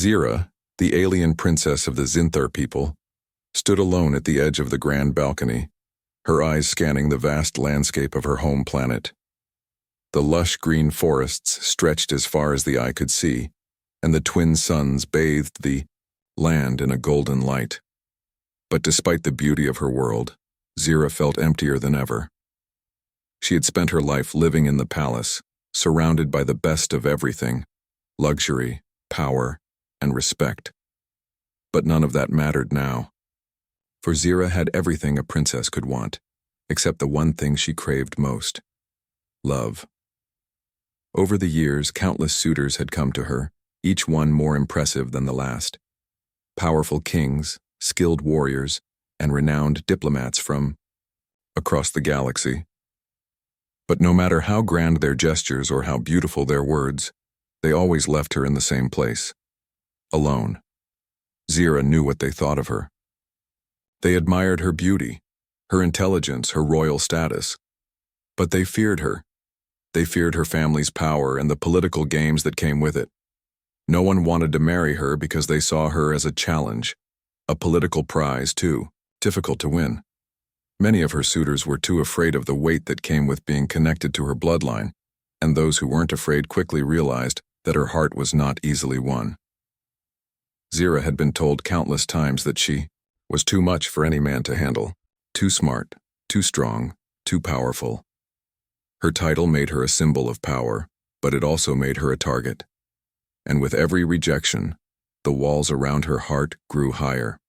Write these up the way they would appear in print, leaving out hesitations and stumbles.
Zira, the alien princess of the Zinthar people, stood alone at the edge of the grand balcony, her eyes scanning the vast landscape of her home planet. The lush green forests stretched as far as the eye could see, and the twin suns bathed the land in a golden light. But despite the beauty of her world, Zira felt emptier than ever. She had spent her life living in the palace, surrounded by the best of everything: luxury, power, and respect. But none of that mattered now. For Zira had everything a princess could want, except the one thing she craved most: love. Over the years, countless suitors had come to her, each one more impressive than the last. Powerful kings, skilled warriors, and renowned diplomats from across the galaxy. But no matter how grand their gestures or how beautiful their words, they always left her in the same place: alone. Zira knew what they thought of her. They admired her beauty, her intelligence, her royal status. But they feared her. They feared her family's power and the political games that came with it. No one wanted to marry her because they saw her as a challenge, a political prize too, difficult to win. Many of her suitors were too afraid of the weight that came with being connected to her bloodline, and those who weren't afraid quickly realized that her heart was not easily won. Zira had been told countless times that she was too much for any man to handle, too smart, too strong, too powerful. Her title made her a symbol of power, but it also made her a target. And with every rejection, the walls around her heart grew higher.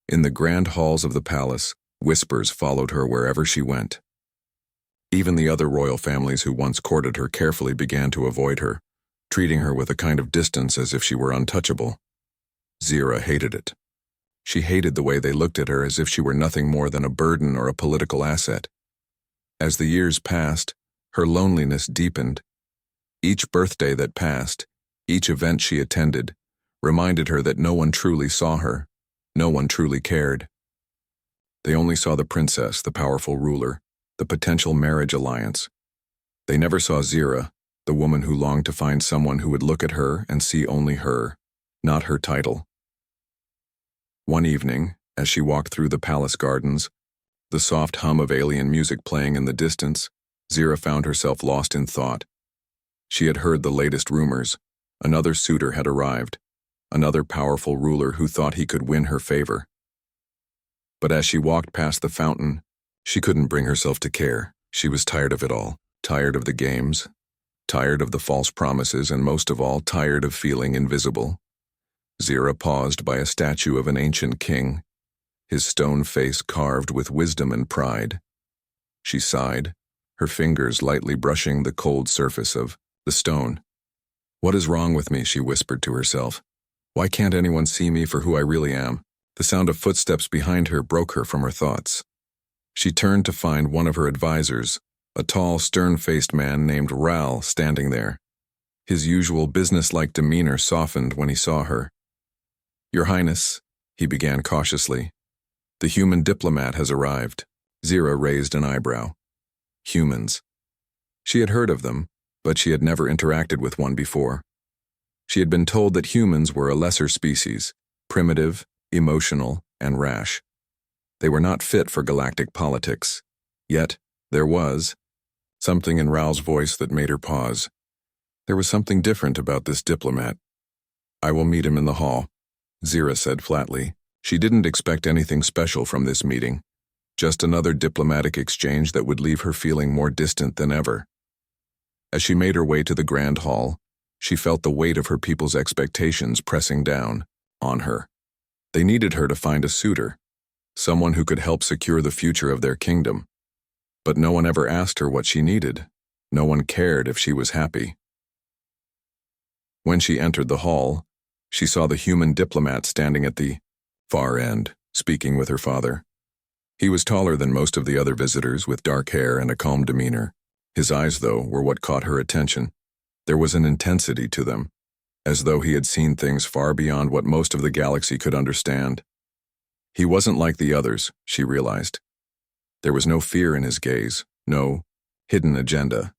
In the grand halls of the palace, whispers followed her wherever she went. Even the other royal families who once courted her carefully began to avoid her, treating her with a kind of distance as if she were untouchable. Zira hated it. She hated the way they looked at her as if she were nothing more than a burden or a political asset. As the years passed, her loneliness deepened. Each birthday that passed, each event she attended, reminded her that no one truly saw her, no one truly cared. They only saw the princess, the powerful ruler, the potential marriage alliance. They never saw Zira, the woman who longed to find someone who would look at her and see only her, not her title. One evening, as she walked through the palace gardens, the soft hum of alien music playing in the distance, Zira found herself lost in thought. She had heard the latest rumors. Another suitor had arrived, another powerful ruler who thought he could win her favor. But as she walked past the fountain, she couldn't bring herself to care. She was tired of it all, tired of the games, tired of the false promises, and most of all, tired of feeling invisible. Zira paused by a statue of an ancient king, his stone face carved with wisdom and pride. She sighed, her fingers lightly brushing the cold surface of the stone. "What is wrong with me?" she whispered to herself. "Why can't anyone see me for who I really am?" The sound of footsteps behind her broke her from her thoughts. She turned to find one of her advisors, a tall, stern-faced man named Ral, standing there. His usual business-like demeanor softened when he saw her. "Your Highness," he began cautiously, "the human diplomat has arrived." Zira raised an eyebrow. Humans. She had heard of them, but she had never interacted with one before. She had been told that humans were a lesser species, primitive, emotional, and rash. They were not fit for galactic politics. Yet, there was something in Ral's voice that made her pause. There was something different about this diplomat. "I will meet him in the hall," Zira said flatly. She didn't expect anything special from this meeting, just another diplomatic exchange that would leave her feeling more distant than ever. As she made her way to the grand hall, she felt the weight of her people's expectations pressing down on her. They needed her to find a suitor, someone who could help secure the future of their kingdom. But no one ever asked her what she needed. No one cared if she was happy. When she entered the hall, she saw the human diplomat standing at the far end, speaking with her father. He was taller than most of the other visitors, with dark hair and a calm demeanor. His eyes, though, were what caught her attention. There was an intensity to them, as though he had seen things far beyond what most of the galaxy could understand. He wasn't like the others, she realized. There was no fear in his gaze, no hidden agenda.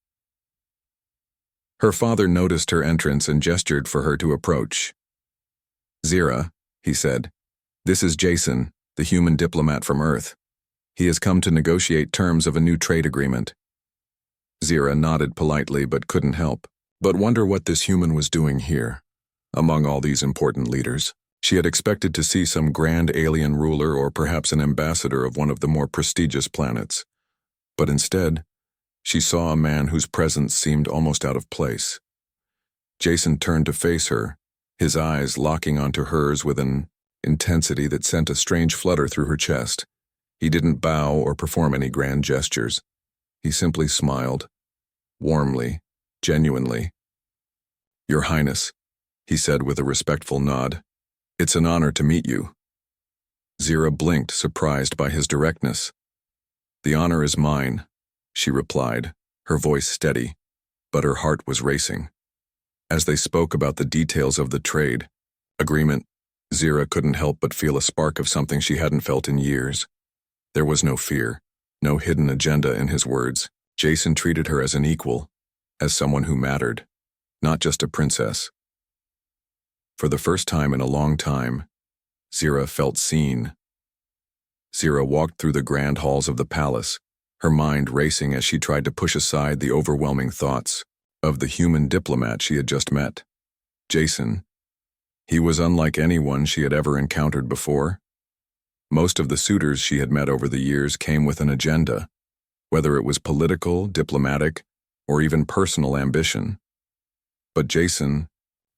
Her father noticed her entrance and gestured for her to approach. Zira, he said, this is Jason, the human diplomat from Earth. He has come to negotiate terms of a new trade agreement. Zira nodded politely but couldn't help but wonder what this human was doing here. Among all these important leaders, she had expected to see some grand alien ruler or perhaps an ambassador of one of the more prestigious planets. But instead, she saw a man whose presence seemed almost out of place. Jason turned to face her, his eyes locking onto hers with an intensity that sent a strange flutter through her chest. He didn't bow or perform any grand gestures. He simply smiled, warmly, genuinely. Your Highness, he said with a respectful nod. It's an honor to meet you. Zira blinked, surprised by his directness. The honor is mine, she replied, her voice steady, but her heart was racing. As they spoke about the details of the trade agreement, Zira couldn't help but feel a spark of something she hadn't felt in years. There was no fear, no hidden agenda in his words. Jason treated her as an equal, as someone who mattered, not just a princess. For the first time in a long time, Zira felt seen. Zira walked through the grand halls of the palace, her mind racing as she tried to push aside the overwhelming thoughts of the human diplomat she had just met. Jason. He was unlike anyone she had ever encountered before. Most of the suitors she had met over the years came with an agenda, whether it was political, diplomatic, or even personal ambition. But Jason,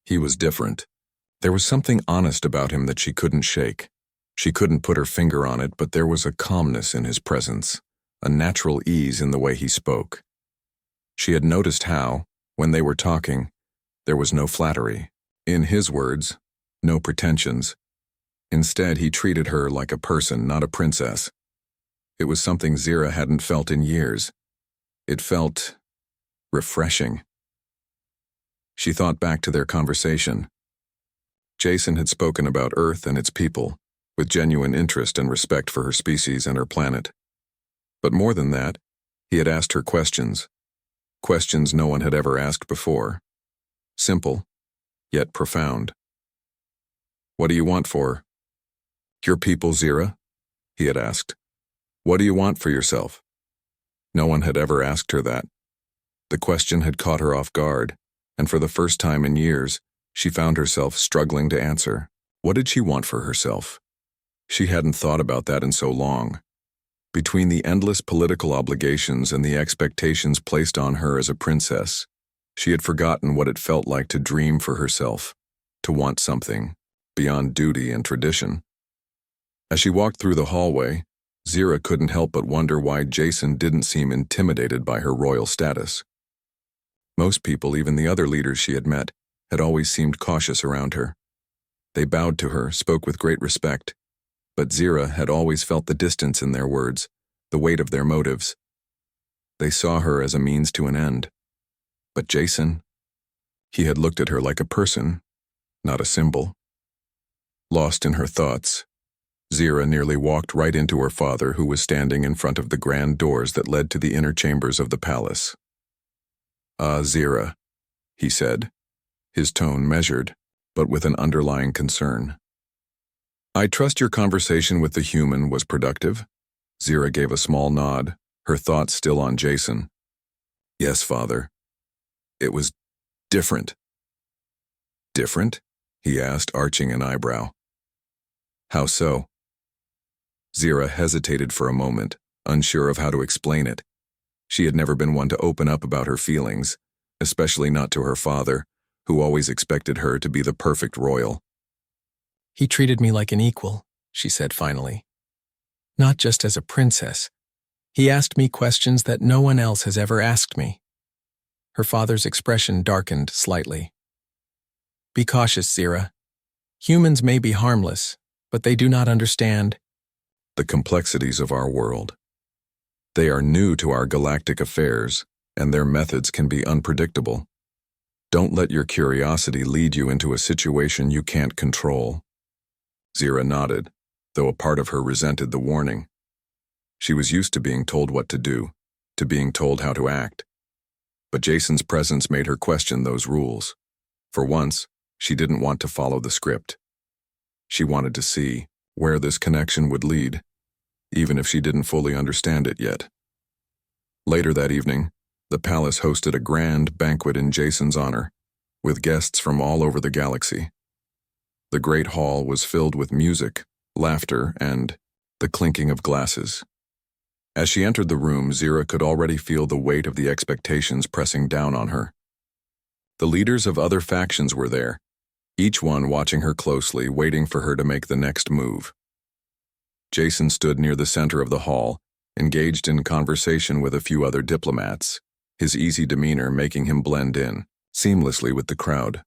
he was different. There was something honest about him that she couldn't shake. She couldn't put her finger on it, but there was a calmness in his presence, a natural ease in the way he spoke. She had noticed how, when they were talking, there was no flattery. In his words, no pretensions. Instead, he treated her like a person, not a princess. It was something Zira hadn't felt in years. It felt refreshing. She thought back to their conversation. Jason had spoken about Earth and its people, with genuine interest and respect for her species and her planet. But more than that, he had asked her questions. Questions no one had ever asked before. Simple, yet profound. What do you want for your people, Zira? He had asked. What do you want for yourself? No one had ever asked her that. The question had caught her off guard, and for the first time in years, she found herself struggling to answer. What did she want for herself? She hadn't thought about that in so long. Between the endless political obligations and the expectations placed on her as a princess, she had forgotten what it felt like to dream for herself, to want something beyond duty and tradition. As she walked through the hallway, Zira couldn't help but wonder why Jason didn't seem intimidated by her royal status. Most people, even the other leaders she had met, had always seemed cautious around her. They bowed to her, spoke with great respect, but Zira had always felt the distance in their words, the weight of their motives. They saw her as a means to an end. But Jason, he had looked at her like a person, not a symbol. Lost in her thoughts, Zira nearly walked right into her father, who was standing in front of the grand doors that led to the inner chambers of the palace. "Ah, Zira," he said, his tone measured, but with an underlying concern. "I trust your conversation with the human was productive?" Zira gave a small nod, her thoughts still on Jason. "Yes, father. It was different." "Different?" he asked, arching an eyebrow. "How so?" Zira hesitated for a moment, unsure of how to explain it. She had never been one to open up about her feelings, especially not to her father, who always expected her to be the perfect royal. "He treated me like an equal," she said finally. "Not just as a princess. He asked me questions that no one else has ever asked me." Her father's expression darkened slightly. "Be cautious, Zira. Humans may be harmless, but they do not understand the complexities of our world. They are new to our galactic affairs, and their methods can be unpredictable. Don't let your curiosity lead you into a situation you can't control." Zira nodded, though a part of her resented the warning. She was used to being told what to do, to being told how to act. But Jason's presence made her question those rules. For once, she didn't want to follow the script. She wanted to see where this connection would lead, even if she didn't fully understand it yet. Later that evening, the palace hosted a grand banquet in Jason's honor, with guests from all over the galaxy. The great hall was filled with music, laughter, and the clinking of glasses. As she entered the room, Zira could already feel the weight of the expectations pressing down on her. The leaders of other factions were there, each one watching her closely, waiting for her to make the next move. Jason stood near the center of the hall, engaged in conversation with a few other diplomats, his easy demeanor making him blend in seamlessly with the crowd.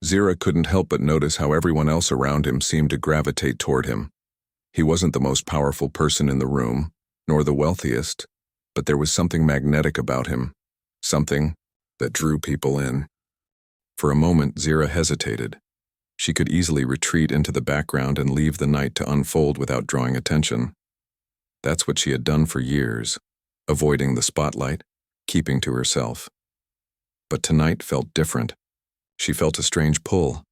Zira couldn't help but notice how everyone else around him seemed to gravitate toward him. He wasn't the most powerful person in the room, nor the wealthiest, but there was something magnetic about him, something that drew people in. For a moment, Zira hesitated. She could easily retreat into the background and leave the night to unfold without drawing attention. That's what she had done for years, avoiding the spotlight, keeping to herself. But tonight felt different. She felt a strange pull,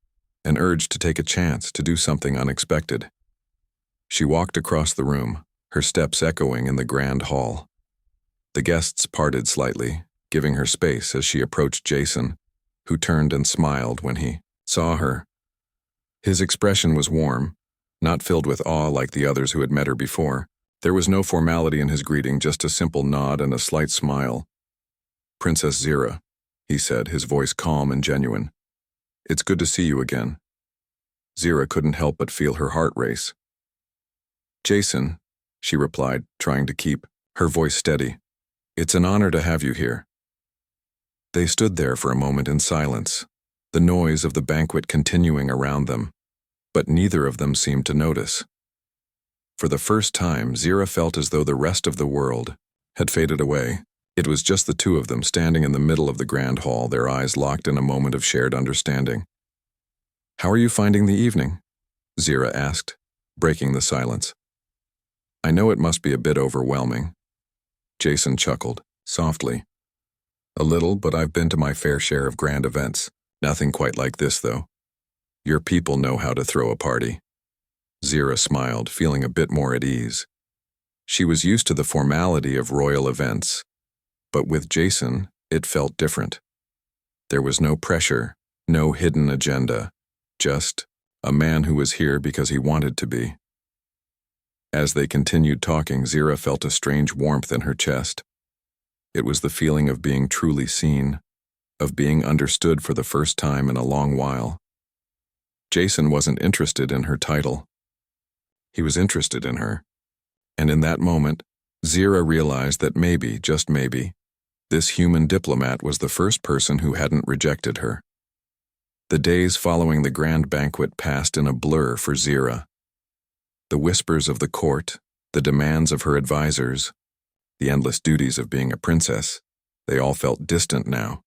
an urge to take a chance, to do something unexpected. She walked across the room, her steps echoing in the grand hall. The guests parted slightly, giving her space as she approached Jason, who turned and smiled when he saw her. His expression was warm, not filled with awe like the others who had met her before. There was no formality in his greeting, just a simple nod and a slight smile. "Princess Zira," he said, his voice calm and genuine. "It's good to see you again." Zira couldn't help but feel her heart race. "Jason," she replied, trying to keep her voice steady. "It's an honor to have you here." They stood there for a moment in silence, the noise of the banquet continuing around them, but neither of them seemed to notice. For the first time, Zira felt as though the rest of the world had faded away. It was just the two of them standing in the middle of the grand hall, their eyes locked in a moment of shared understanding. "How are you finding the evening?" Zira asked, breaking the silence. "I know it must be a bit overwhelming." Jason chuckled, softly. "A little, but I've been to my fair share of grand events. Nothing quite like this, though. Your people know how to throw a party." Zira smiled, feeling a bit more at ease. She was used to the formality of royal events, but with Jason, it felt different. There was no pressure, no hidden agenda, just a man who was here because he wanted to be. As they continued talking, Zira felt a strange warmth in her chest. It was the feeling of being truly seen, of being understood for the first time in a long while. Jason wasn't interested in her title. He was interested in her. And in that moment, Zira realized that maybe, just maybe, this human diplomat was the first person who hadn't rejected her. The days following the grand banquet passed in a blur for Zira. The whispers of the court, the demands of her advisors, the endless duties of being a princess, they all felt distant now.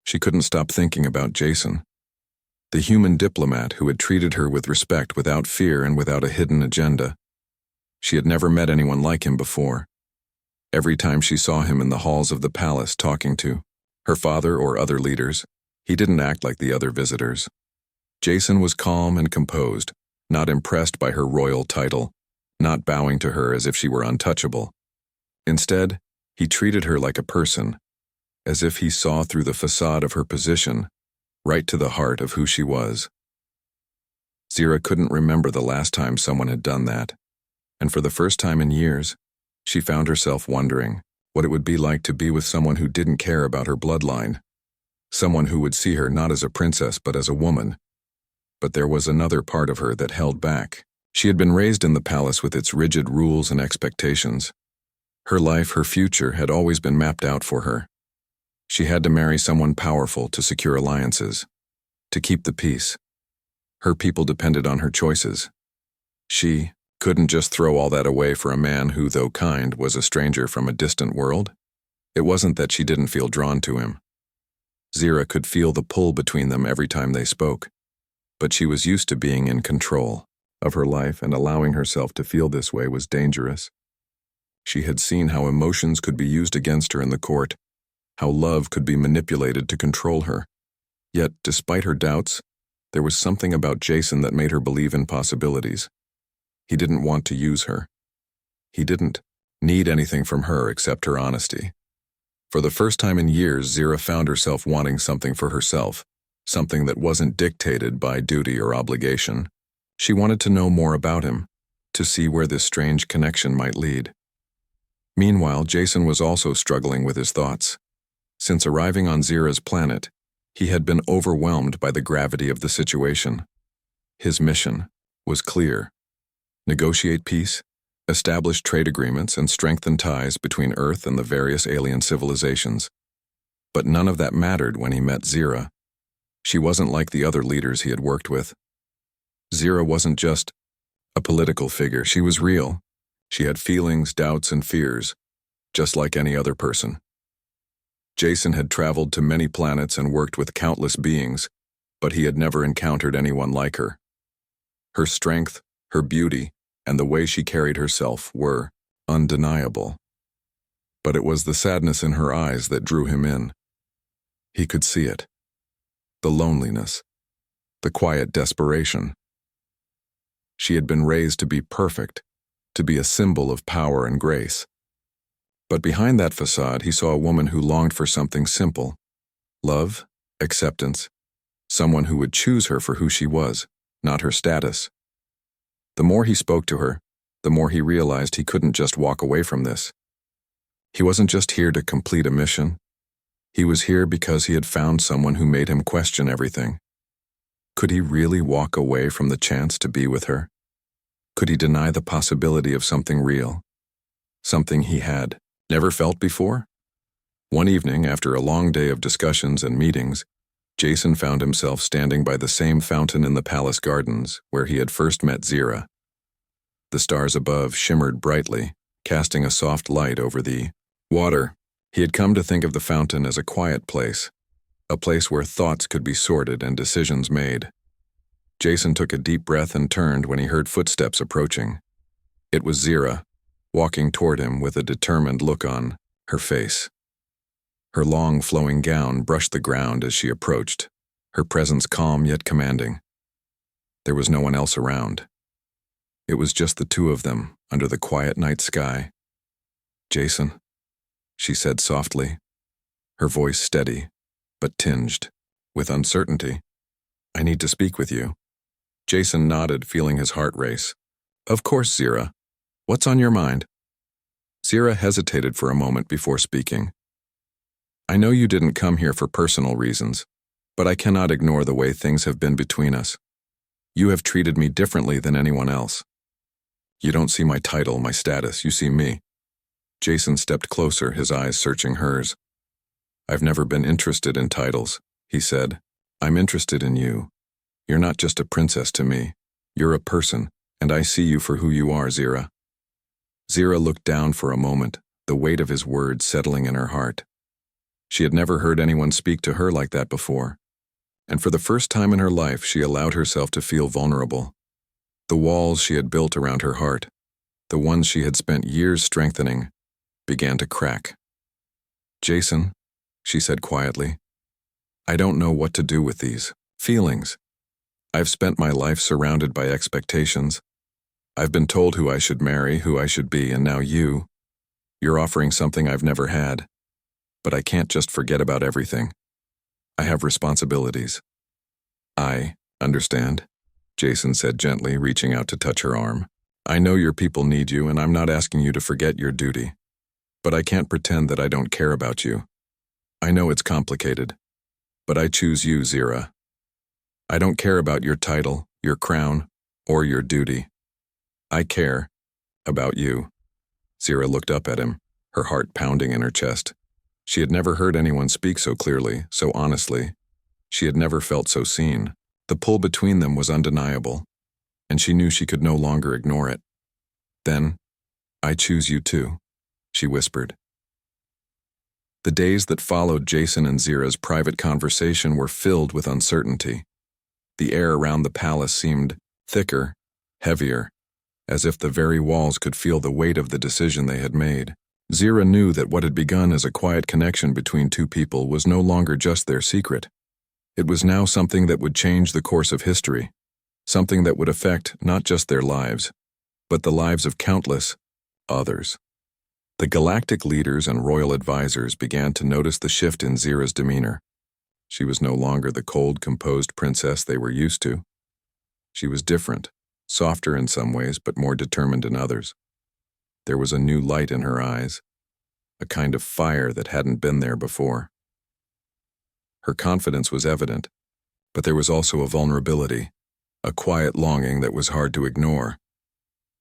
She couldn't stop thinking about Jason, the human diplomat who had treated her with respect, without fear and without a hidden agenda. She had never met anyone like him before. Every time she saw him in the halls of the palace talking to her father or other leaders, he didn't act like the other visitors. Jason was calm and composed, not impressed by her royal title, not bowing to her as if she were untouchable. Instead, he treated her like a person, as if he saw through the facade of her position, right to the heart of who she was. Zira couldn't remember the last time someone had done that, and for the first time in years, she found herself wondering what it would be like to be with someone who didn't care about her bloodline, someone who would see her not as a princess but as a woman. But there was another part of her that held back. She had been raised in the palace with its rigid rules and expectations. Her life, her future, had always been mapped out for her. She had to marry someone powerful to secure alliances, to keep the peace. Her people depended on her choices. She couldn't just throw all that away for a man who, though kind, was a stranger from a distant world. It wasn't that she didn't feel drawn to him. Zira could feel the pull between them every time they spoke, but she was used to being in control of her life, and allowing herself to feel this way was dangerous. She had seen how emotions could be used against her in the court, how love could be manipulated to control her. Yet, despite her doubts, There was something about Jason that made her believe in possibilities. He didn't want to use her. He didn't need anything from her except her honesty. For the first time in years, Zira found herself wanting something for herself, something that wasn't dictated by duty or obligation. She wanted to know more about him, to see where this strange connection might lead. Meanwhile, Jason was also struggling with his thoughts. Since arriving on Zira's planet, he had been overwhelmed by the gravity of the situation. His mission was clear: negotiate peace, establish trade agreements, and strengthen ties between Earth and the various alien civilizations. But none of that mattered when he met Zira. She wasn't like the other leaders he had worked with. Zira wasn't just a political figure. She was real. She had feelings, doubts, and fears, just like any other person. Jason had traveled to many planets and worked with countless beings, but he had never encountered anyone like her. Her strength, her beauty, and the way she carried herself were undeniable. But it was the sadness in her eyes that drew him in. He could see it. The loneliness, the quiet desperation. She had been raised to be perfect, to be a symbol of power and grace. But behind that facade, he saw a woman who longed for something simple: love, acceptance, someone who would choose her for who she was, not her status. The more he spoke to her, the more he realized he couldn't just walk away from this. He wasn't just here to complete a mission. He was here because he had found someone who made him question everything. Could he really walk away from the chance to be with her? Could he deny the possibility of something real? Something he had never felt before? One evening, after a long day of discussions and meetings, Jason found himself standing by the same fountain in the palace gardens where he had first met Zira. The stars above shimmered brightly, casting a soft light over the water. He had come to think of the fountain as a quiet place, a place where thoughts could be sorted and decisions made. Jason took a deep breath and turned when he heard footsteps approaching. It was Zira, walking toward him with a determined look on her face. Her long, flowing gown brushed the ground as she approached, her presence calm yet commanding. There was no one else around. It was just the two of them under the quiet night sky. "Jason," she said softly, her voice steady, but tinged with uncertainty. "I need to speak with you." Jason nodded, feeling his heart race. "Of course, Zira. What's on your mind?" Zira hesitated for a moment before speaking. "I know you didn't come here for personal reasons, but I cannot ignore the way things have been between us. You have treated me differently than anyone else. You don't see my title, my status, you see me." Jason stepped closer, his eyes searching hers. "I've never been interested in titles," he said. "I'm interested in you. You're not just a princess to me. You're a person, and I see you for who you are, Zira." Zira looked down for a moment, the weight of his words settling in her heart. She had never heard anyone speak to her like that before, and for the first time in her life she allowed herself to feel vulnerable. The walls she had built around her heart, the ones she had spent years strengthening, began to crack. "Jason," she said quietly, "I don't know what to do with these feelings. I've spent my life surrounded by expectations. I've been told who I should marry, who I should be, and now you're offering something I've never had. But I can't just forget about everything. I have responsibilities." "I understand," Jason said gently, reaching out to touch her arm. "I know your people need you, and I'm not asking you to forget your duty. But I can't pretend that I don't care about you. I know it's complicated, but I choose you, Zira. I don't care about your title, your crown, or your duty. I care about you." Zira looked up at him, her heart pounding in her chest. She had never heard anyone speak so clearly, so honestly. She had never felt so seen. The pull between them was undeniable, and she knew she could no longer ignore it. "Then, I choose you too," she whispered. The days that followed Jason and Zira's private conversation were filled with uncertainty. The air around the palace seemed thicker, heavier, as if the very walls could feel the weight of the decision they had made. Zira knew that what had begun as a quiet connection between two people was no longer just their secret. It was now something that would change the course of history, something that would affect not just their lives, but the lives of countless others. The galactic leaders and royal advisors began to notice the shift in Zira's demeanor. She was no longer the cold, composed princess they were used to. She was different, softer in some ways, but more determined in others. There was a new light in her eyes, a kind of fire that hadn't been there before. Her confidence was evident, but there was also a vulnerability, a quiet longing that was hard to ignore.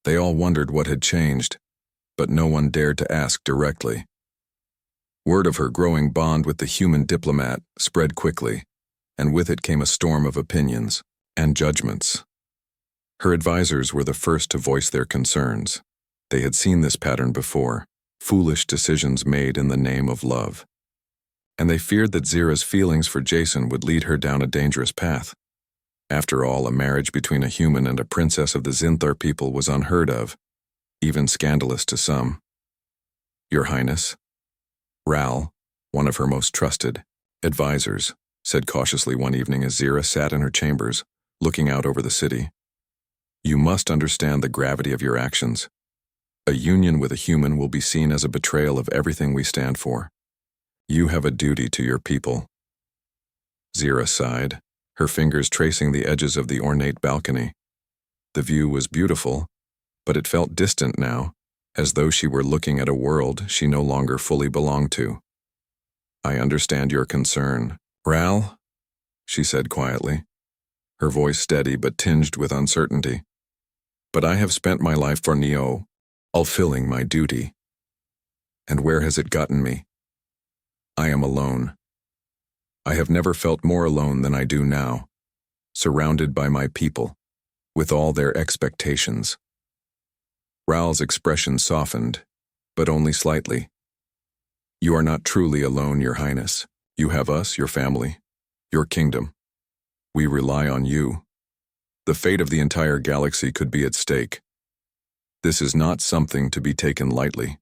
They all wondered what had changed, but no one dared to ask directly. Word of her growing bond with the human diplomat spread quickly, and with it came a storm of opinions and judgments. Her advisors were the first to voice their concerns. They had seen this pattern before, foolish decisions made in the name of love. And they feared that Zira's feelings for Jason would lead her down a dangerous path. After all, a marriage between a human and a princess of the Zinthar people was unheard of, even scandalous to some. Your Highness, Ral, one of her most trusted advisors, said cautiously one evening as Zira sat in her chambers, looking out over the city. You must understand the gravity of your actions. A union with a human will be seen as a betrayal of everything we stand for. You have a duty to your people. Zira sighed, her fingers tracing the edges of the ornate balcony. The view was beautiful, but it felt distant now, as though she were looking at a world she no longer fully belonged to. I understand your concern, Ral, she said quietly, her voice steady but tinged with uncertainty. But I have spent my life for Neo, fulfilling my duty. And where has it gotten me? I am alone. I have never felt more alone than I do now, surrounded by my people, with all their expectations. Ral's expression softened, but only slightly. You are not truly alone, Your Highness. You have us, your family, your kingdom. We rely on you. The fate of the entire galaxy could be at stake. This is not something to be taken lightly.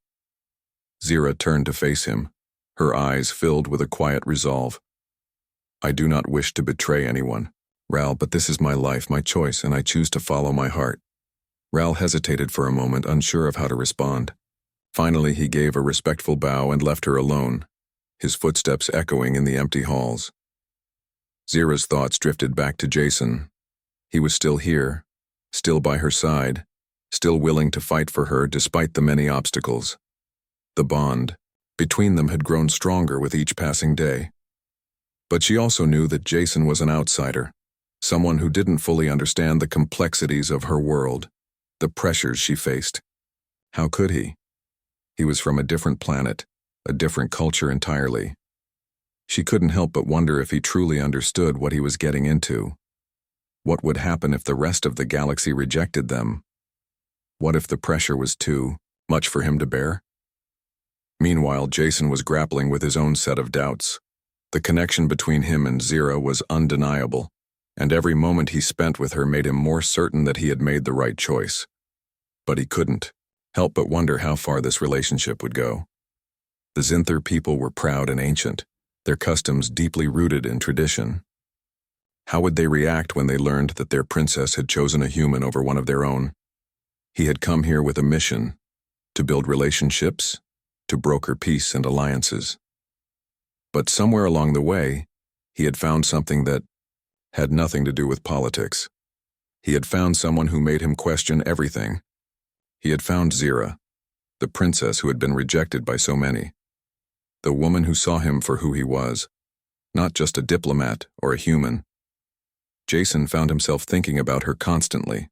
Zira turned to face him, her eyes filled with a quiet resolve. I do not wish to betray anyone, Ral, but this is my life, my choice, and I choose to follow my heart. Ral hesitated for a moment, unsure of how to respond. Finally, he gave a respectful bow and left her alone, his footsteps echoing in the empty halls. Zira's thoughts drifted back to Jason. He was still here, still by her side, still willing to fight for her despite the many obstacles. The bond between them had grown stronger with each passing day. But she also knew that Jason was an outsider, someone who didn't fully understand the complexities of her world, the pressures she faced. How could he? He was from a different planet, a different culture entirely. She couldn't help but wonder if he truly understood what he was getting into. What would happen if the rest of the galaxy rejected them? What if the pressure was too much for him to bear? Meanwhile, Jason was grappling with his own set of doubts. The connection between him and Zira was undeniable, and every moment he spent with her made him more certain that he had made the right choice. But he couldn't help but wonder how far this relationship would go. The Zinthar people were proud and ancient, their customs deeply rooted in tradition. How would they react when they learned that their princess had chosen a human over one of their own? He had come here with a mission, to build relationships, to broker peace and alliances. But somewhere along the way, he had found something that had nothing to do with politics. He had found someone who made him question everything. He had found Zira, the princess who had been rejected by so many. The woman who saw him for who he was, not just a diplomat or a human. Jason found himself thinking about her constantly.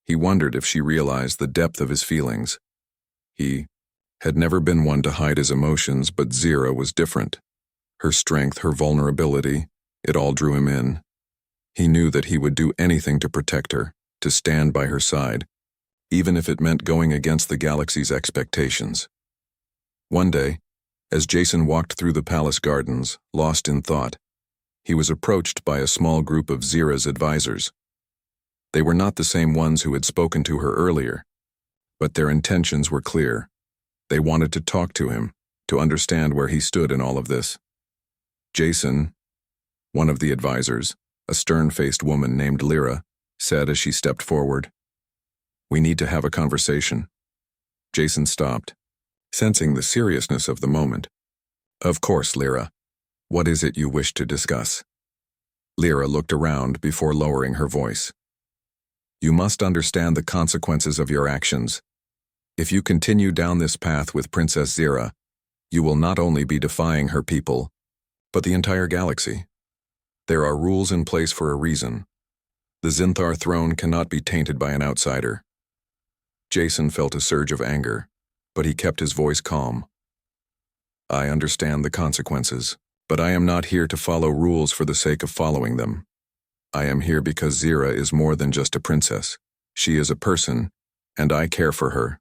He wondered if she realized the depth of his feelings. He had never been one to hide his emotions, but Zira was different. Her strength, her vulnerability, it all drew him in. He knew that he would do anything to protect her, to stand by her side, even if it meant going against the galaxy's expectations. One day, as Jason walked through the palace gardens, lost in thought, he was approached by a small group of Zira's advisors. They were not the same ones who had spoken to her earlier, but their intentions were clear. They wanted to talk to him, to understand where he stood in all of this. Jason One of the advisors, a stern-faced woman named Lyra, said as she stepped forward. "We need to have a conversation." Jason stopped, sensing the seriousness of the moment. "Of course, Lyra. What is it you wish to discuss?" Lyra looked around before lowering her voice. "You must understand the consequences of your actions. If you continue down this path with Princess Zira, you will not only be defying her people, but the entire galaxy. There are rules in place for a reason. The Zinthar throne cannot be tainted by an outsider." Jason felt a surge of anger, but he kept his voice calm. "I understand the consequences, but I am not here to follow rules for the sake of following them. I am here because Zira is more than just a princess. She is a person, and I care for her."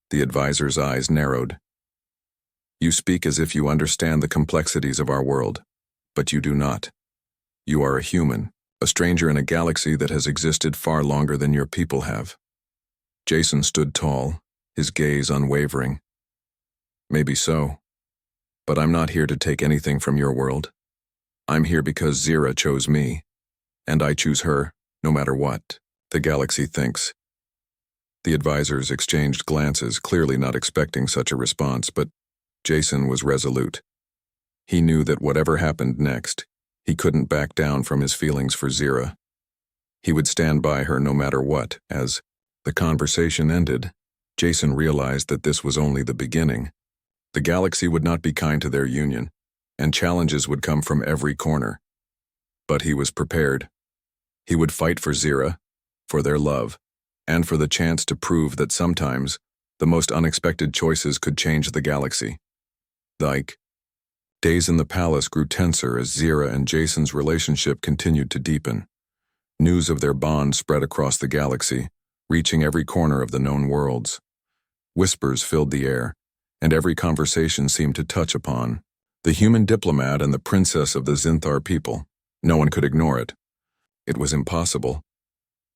The advisor's eyes narrowed. "You speak as if you understand the complexities of our world, but you do not. You are a human, a stranger in a galaxy that has existed far longer than your people have." Jason stood tall, his gaze unwavering. "Maybe so, but I'm not here to take anything from your world. I'm here because Zira chose me, and I choose her, no matter what the galaxy thinks." The advisors exchanged glances, clearly not expecting such a response, but Jason was resolute. He knew that whatever happened next, he couldn't back down from his feelings for Zira. He would stand by her no matter what. As the conversation ended, Jason realized that this was only the beginning. The galaxy would not be kind to their union, and challenges would come from every corner. But he was prepared. He would fight for Zira, for their love, and for the chance to prove that sometimes the most unexpected choices could change the galaxy. Days in the palace grew tenser as Zira and Jason's relationship continued to deepen. News of their bond spread across the galaxy, reaching every corner of the known worlds. Whispers filled the air, and every conversation seemed to touch upon the human diplomat and the princess of the Zinthar people. No one could ignore it. It was impossible.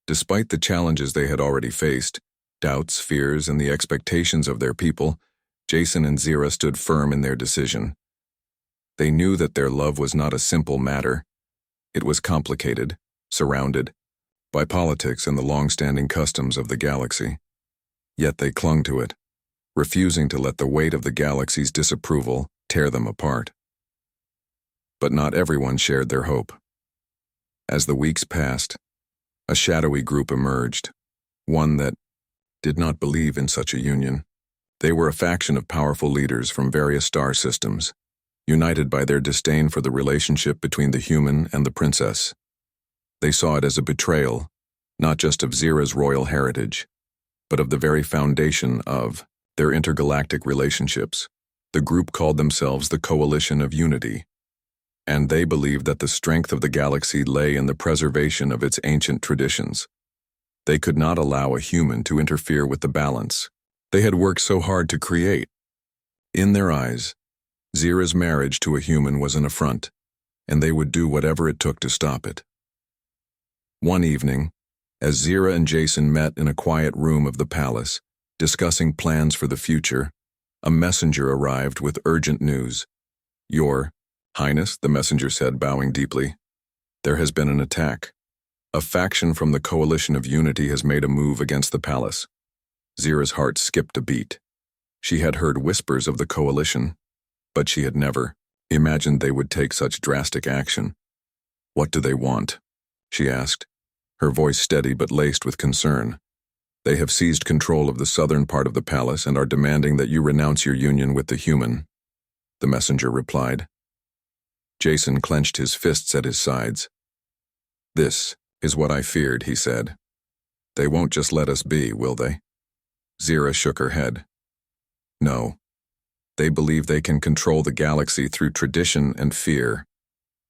Despite the challenges they had already faced, doubts, fears, and the expectations of their people, Jason and Zira stood firm in their decision. They knew that their love was not a simple matter. It was complicated, surrounded by politics and the long-standing customs of the galaxy. Yet they clung to it, refusing to let the weight of the galaxy's disapproval tear them apart. But not everyone shared their hope. As the weeks passed, a shadowy group emerged, one that did not believe in such a union. They were a faction of powerful leaders from various star systems, united by their disdain for the relationship between the human and the princess. They saw it as a betrayal, not just of Zira's royal heritage, but of the very foundation of their intergalactic relationships. The group called themselves the Coalition of Unity, and they believed that the strength of the galaxy lay in the preservation of its ancient traditions. They could not allow a human to interfere with the balance they had worked so hard to create. In their eyes, Zira's marriage to a human was an affront, and they would do whatever it took to stop it. One evening, as Zira and Jason met in a quiet room of the palace, discussing plans for the future, a messenger arrived with urgent news. "Your Highness," the messenger said, bowing deeply, "there has been an attack. A faction from the Coalition of Unity has made a move against the palace." Zira's heart skipped a beat. She had heard whispers of the Coalition, but she had never imagined they would take such drastic action. "What do they want?" she asked, her voice steady but laced with concern. "They have seized control of the southern part of the palace and are demanding that you renounce your union with the human," the messenger replied. Jason clenched his fists at his sides. "This is what I feared," he said. "They won't just let us be, will they?" Zira shook her head. "No. They believe they can control the galaxy through tradition and fear,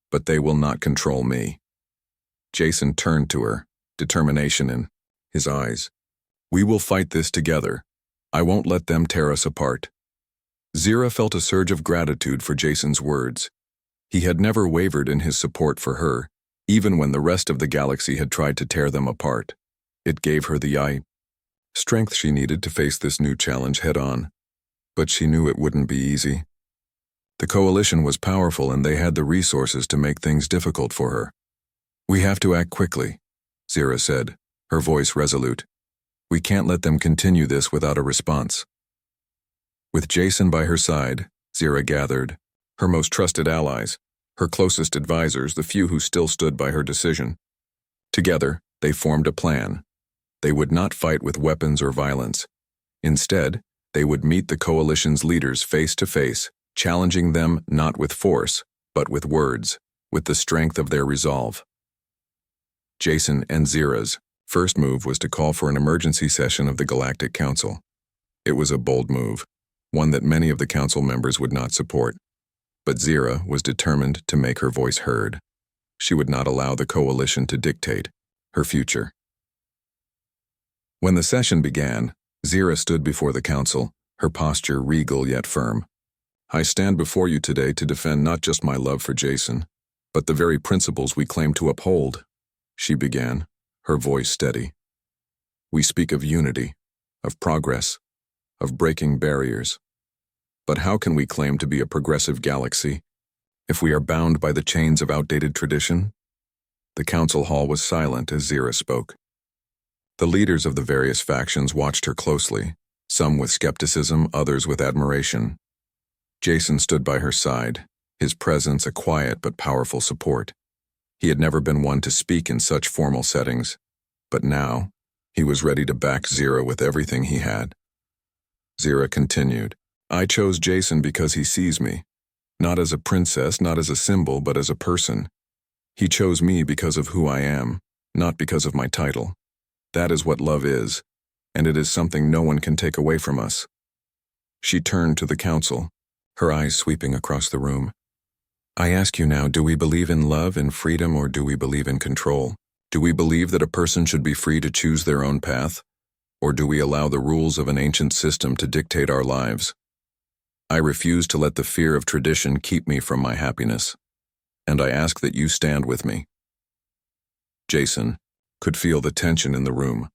but they will not control me." Jason turned to her, determination in his eyes. "We will fight this together. I won't let them tear us apart." Zira felt a surge of gratitude for Jason's words. He had never wavered in his support for her, even when the rest of the galaxy had tried to tear them apart. It gave her the strength she needed to face this new challenge head-on. But she knew it wouldn't be easy. The coalition was powerful and they had the resources to make things difficult for her. "We have to act quickly," Zira said, her voice resolute. "We can't let them continue this without a response." With Jason by her side, Zira gathered her most trusted allies, her closest advisors, the few who still stood by her decision. Together, they formed a plan. They would not fight with weapons or violence. Instead, they would meet the coalition's leaders face to face, challenging them not with force, but with words, with the strength of their resolve. Jason and Zira's first move was to call for an emergency session of the Galactic Council. It was a bold move, one that many of the council members would not support. But Zira was determined to make her voice heard. She would not allow the coalition to dictate her future. When the session began, Zira stood before the council, her posture regal yet firm. "I stand before you today to defend not just my love for Jason, but the very principles we claim to uphold," she began, her voice steady. "We speak of unity, of progress, of breaking barriers. But how can we claim to be a progressive galaxy if we are bound by the chains of outdated tradition?" The council hall was silent as Zira spoke. The leaders of the various factions watched her closely, some with skepticism, others with admiration. Jason stood by her side, his presence a quiet but powerful support. He had never been one to speak in such formal settings, but now he was ready to back Zira with everything he had. Zira continued, "I chose Jason because he sees me, not as a princess, not as a symbol, but as a person. He chose me because of who I am, not because of my title. That is what love is, and it is something no one can take away from us." She turned to the council, her eyes sweeping across the room. "I ask you now, do we believe in love and freedom, or do we believe in control? Do we believe that a person should be free to choose their own path, or do we allow the rules of an ancient system to dictate our lives? I refuse to let the fear of tradition keep me from my happiness, and I ask that you stand with me." Jason could feel the tension in the room.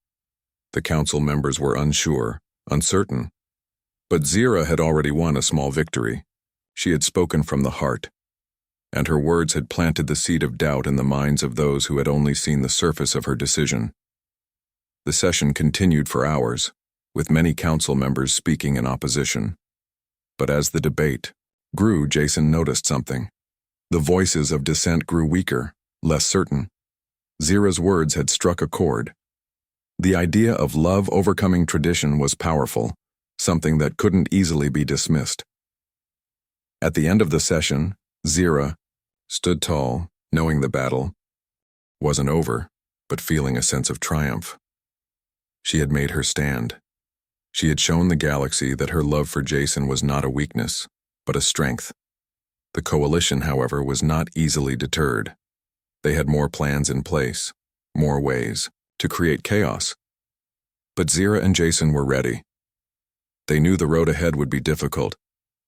The council members were unsure, uncertain. But Zira had already won a small victory. She had spoken from the heart, and her words had planted the seed of doubt in the minds of those who had only seen the surface of her decision. The session continued for hours, with many council members speaking in opposition. But as the debate grew, Jason noticed something. The voices of dissent grew weaker, less certain. Zira's words had struck a chord. The idea of love overcoming tradition was powerful, something that couldn't easily be dismissed. At the end of the session, Zira stood tall, knowing the battle wasn't over, but feeling a sense of triumph. She had made her stand. She had shown the galaxy that her love for Jason was not a weakness, but a strength. The coalition, however, was not easily deterred. They had more plans in place, more ways to create chaos. But Zira and Jason were ready. They knew the road ahead would be difficult,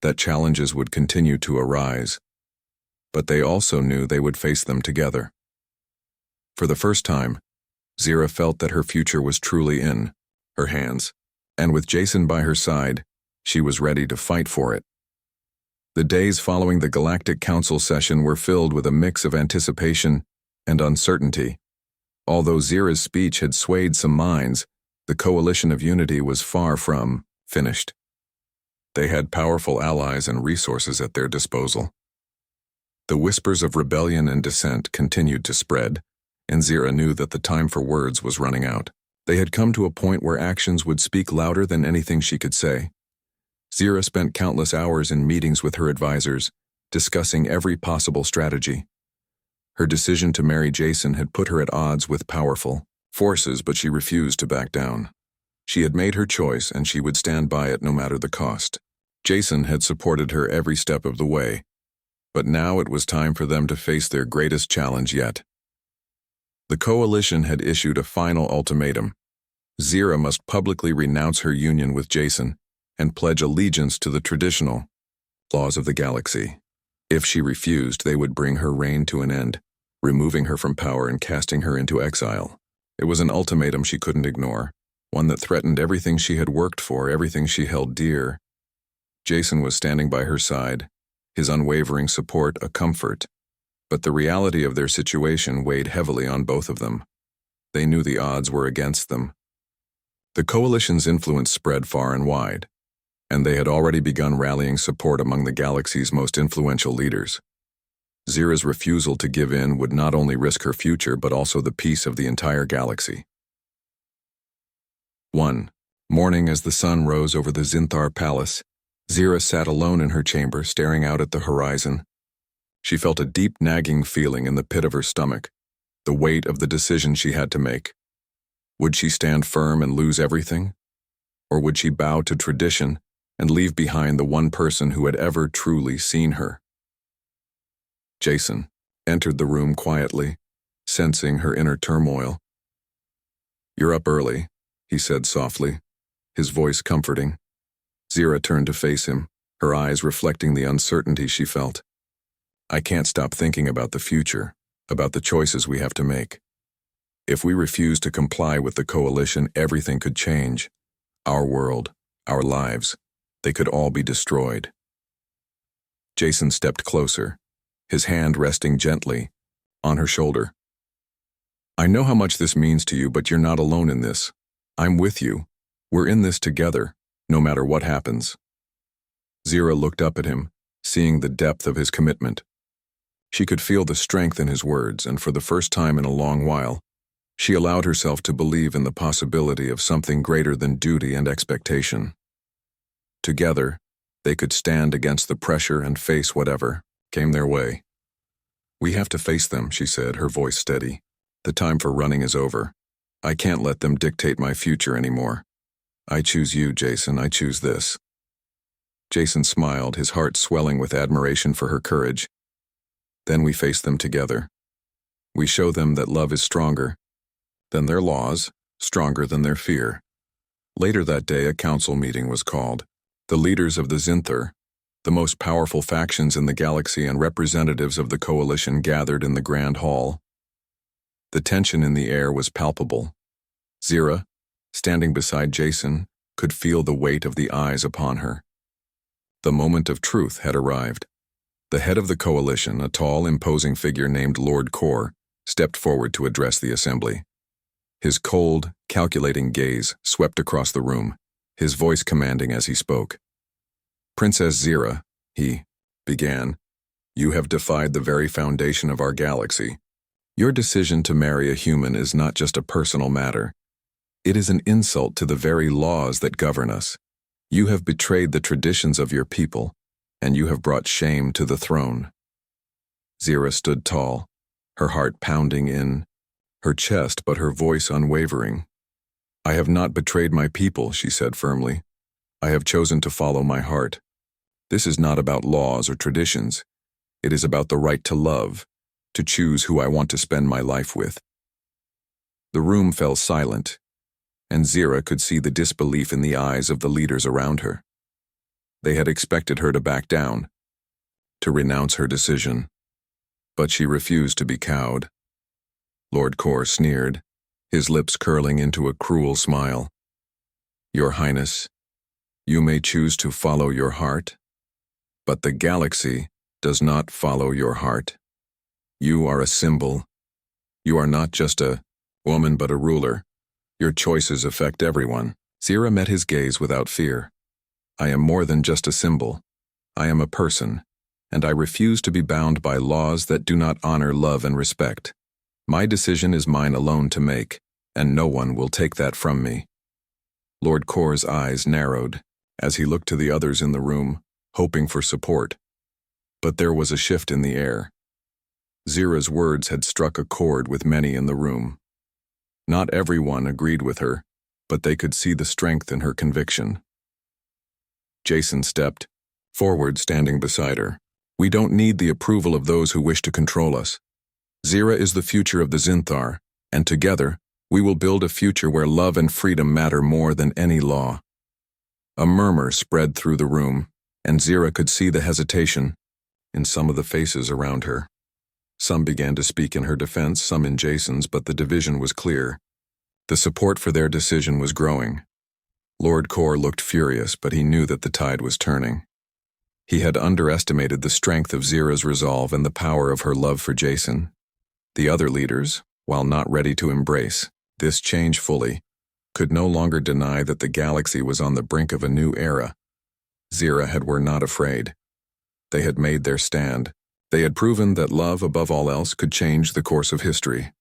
that challenges would continue to arise. But they also knew they would face them together. For the first time, Zira felt that her future was truly in her hands, and with Jason by her side, she was ready to fight for it. The days following the Galactic Council session were filled with a mix of anticipation and uncertainty. Although Zira's speech had swayed some minds, the coalition of unity was far from finished. They had powerful allies and resources at their disposal. The whispers of rebellion and dissent continued to spread, and Zira knew that the time for words was running out. They had come to a point where actions would speak louder than anything she could say. Zira spent countless hours in meetings with her advisors, discussing every possible strategy. Her decision to marry Jason had put her at odds with powerful forces, but she refused to back down. She had made her choice, and she would stand by it no matter the cost. Jason had supported her every step of the way, but now it was time for them to face their greatest challenge yet. The coalition had issued a final ultimatum. Zira must publicly renounce her union with Jason and pledge allegiance to the traditional laws of the galaxy. If she refused, they would bring her reign to an end, removing her from power and casting her into exile. It was an ultimatum she couldn't ignore, one that threatened everything she had worked for, everything she held dear. Jason was standing by her side, his unwavering support a comfort, but the reality of their situation weighed heavily on both of them. They knew the odds were against them. The coalition's influence spread far and wide, and they had already begun rallying support among the galaxy's most influential leaders. Zira's refusal to give in would not only risk her future but also the peace of the entire galaxy. 1. Morning as the sun rose over the Zinthar Palace, Zira sat alone in her chamber staring out at the horizon. She felt a deep nagging feeling in the pit of her stomach, the weight of the decision she had to make. Would she stand firm and lose everything? Or would she bow to tradition and leave behind the one person who had ever truly seen her? Jason entered the room quietly, sensing her inner turmoil. "You're up early," he said softly, his voice comforting. Zira turned to face him, her eyes reflecting the uncertainty she felt. "I can't stop thinking about the future, about the choices we have to make. If we refuse to comply with the coalition, everything could change. Our world, our lives, they could all be destroyed." Jason stepped closer, his hand resting gently on her shoulder. "I know how much this means to you, but you're not alone in this. I'm with you. We're in this together, no matter what happens." Zira looked up at him, seeing the depth of his commitment. She could feel the strength in his words, and for the first time in a long while, she allowed herself to believe in the possibility of something greater than duty and expectation. Together, they could stand against the pressure and face whatever came their way. "We have to face them," she said, her voice steady. "The time for running is over. I can't let them dictate my future anymore. I choose you, Jason. I choose this." Jason smiled, his heart swelling with admiration for her courage. "Then we face them together. We show them that love is stronger than their laws, stronger than their fear." Later that day, a council meeting was called. The leaders of the Zinthar, the most powerful factions in the galaxy, and representatives of the coalition gathered in the Grand Hall. The tension in the air was palpable. Zira, standing beside Jason, could feel the weight of the eyes upon her. The moment of truth had arrived. The head of the coalition, a tall, imposing figure named Lord Kor, stepped forward to address the assembly. His cold, calculating gaze swept across the room, his voice commanding as he spoke. "Princess Zira," he began, "you have defied the very foundation of our galaxy. Your decision to marry a human is not just a personal matter. It is an insult to the very laws that govern us. You have betrayed the traditions of your people, and you have brought shame to the throne." Zira stood tall, her heart pounding in her chest but her voice unwavering. "I have not betrayed my people," she said firmly. "I have chosen to follow my heart. This is not about laws or traditions. It is about the right to love, to choose who I want to spend my life with." The room fell silent, and Zira could see the disbelief in the eyes of the leaders around her. They had expected her to back down, to renounce her decision. But she refused to be cowed. Lord Kor sneered, his lips curling into a cruel smile. "Your Highness, you may choose to follow your heart, but the galaxy does not follow your heart. You are a symbol. You are not just a woman but a ruler. Your choices affect everyone." Zira met his gaze without fear. "I am more than just a symbol. I am a person, and I refuse to be bound by laws that do not honor love and respect. My decision is mine alone to make, and no one will take that from me." Lord Kor's eyes narrowed as he looked to the others in the room, hoping for support. But there was a shift in the air. Zira's words had struck a chord with many in the room. Not everyone agreed with her, but they could see the strength in her conviction. Jason stepped forward, standing beside her. "We don't need the approval of those who wish to control us. Zira is the future of the Zinthar, and together, we will build a future where love and freedom matter more than any law." A murmur spread through the room, and Zira could see the hesitation in some of the faces around her. Some began to speak in her defense, some in Jason's, but the division was clear. The support for their decision was growing. Lord Kor looked furious, but he knew that the tide was turning. He had underestimated the strength of Zira's resolve and the power of her love for Jason. The other leaders, while not ready to embrace this change fully, could no longer deny that the galaxy was on the brink of a new era. Zira were not afraid. They had made their stand. They had proven that love above all else could change the course of history.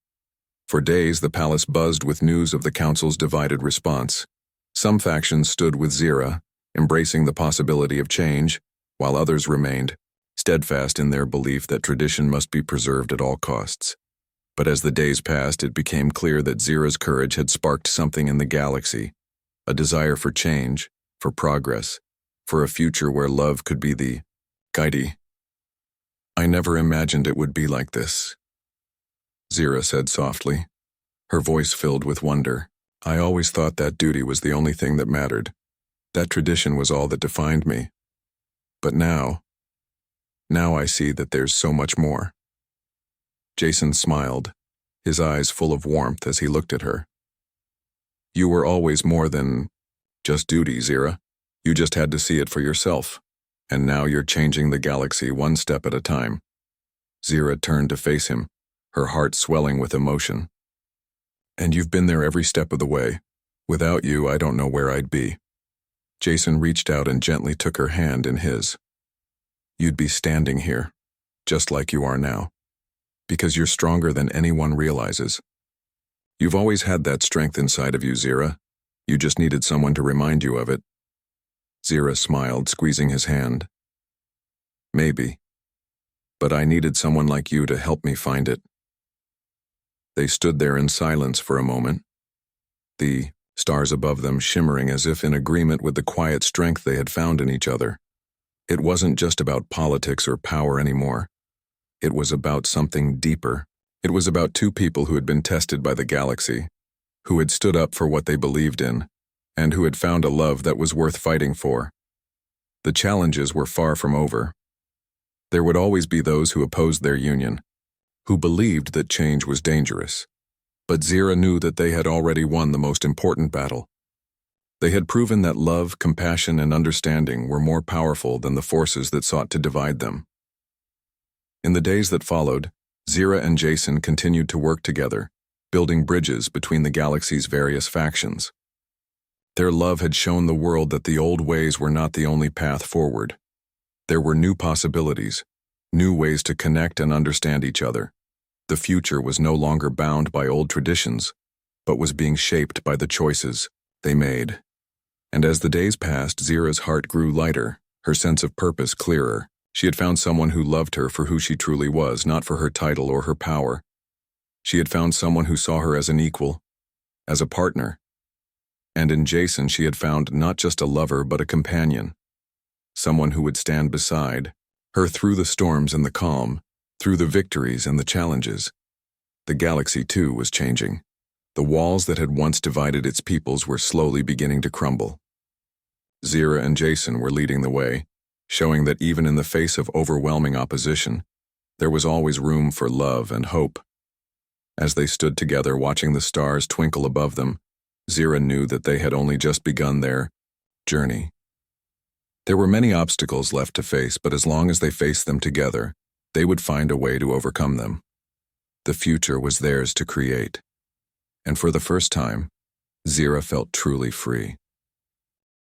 For days the palace buzzed with news of the council's divided response. Some factions stood with Zira, embracing the possibility of change, while others remained, steadfast in their belief that tradition must be preserved at all costs. But as the days passed, it became clear that Zira's courage had sparked something in the galaxy, a desire for change, for progress, for a future where love could be the guide. "I never imagined it would be like this," Zira said softly, her voice filled with wonder. "I always thought that duty was the only thing that mattered. That tradition was all that defined me. But now I see that there's so much more." Jason smiled, his eyes full of warmth as he looked at her. "You were always more than just duty, Zira. You just had to see it for yourself. And now you're changing the galaxy one step at a time." Zira turned to face him, her heart swelling with emotion. "And you've been there every step of the way. Without you, I don't know where I'd be." Jason reached out and gently took her hand in his. "You'd be standing here, just like you are now. Because you're stronger than anyone realizes. You've always had that strength inside of you, Zira. You just needed someone to remind you of it." Zira smiled, squeezing his hand. "Maybe. But I needed someone like you to help me find it." They stood there in silence for a moment, the stars above them shimmering as if in agreement with the quiet strength they had found in each other. It wasn't just about politics or power anymore. It was about something deeper. It was about two people who had been tested by the galaxy, who had stood up for what they believed in, and who had found a love that was worth fighting for. The challenges were far from over. There would always be those who opposed their union, who believed that change was dangerous. But Zira knew that they had already won the most important battle. They had proven that love, compassion, and understanding were more powerful than the forces that sought to divide them. In the days that followed, Zira and Jason continued to work together, building bridges between the galaxy's various factions. Their love had shown the world that the old ways were not the only path forward. There were new possibilities, new ways to connect and understand each other. The future was no longer bound by old traditions, but was being shaped by the choices they made. And as the days passed, Zira's heart grew lighter, her sense of purpose clearer. She had found someone who loved her for who she truly was, not for her title or her power. She had found someone who saw her as an equal, as a partner. And in Jason she had found not just a lover but a companion, someone who would stand beside her through the storms and the calm, through the victories and the challenges. The galaxy, too, was changing. The walls that had once divided its peoples were slowly beginning to crumble. Zira and Jason were leading the way, showing that even in the face of overwhelming opposition, there was always room for love and hope. As they stood together watching the stars twinkle above them, Zira knew that they had only just begun their journey. There were many obstacles left to face, but as long as they faced them together, they would find a way to overcome them. The future was theirs to create. And for the first time, Zira felt truly free.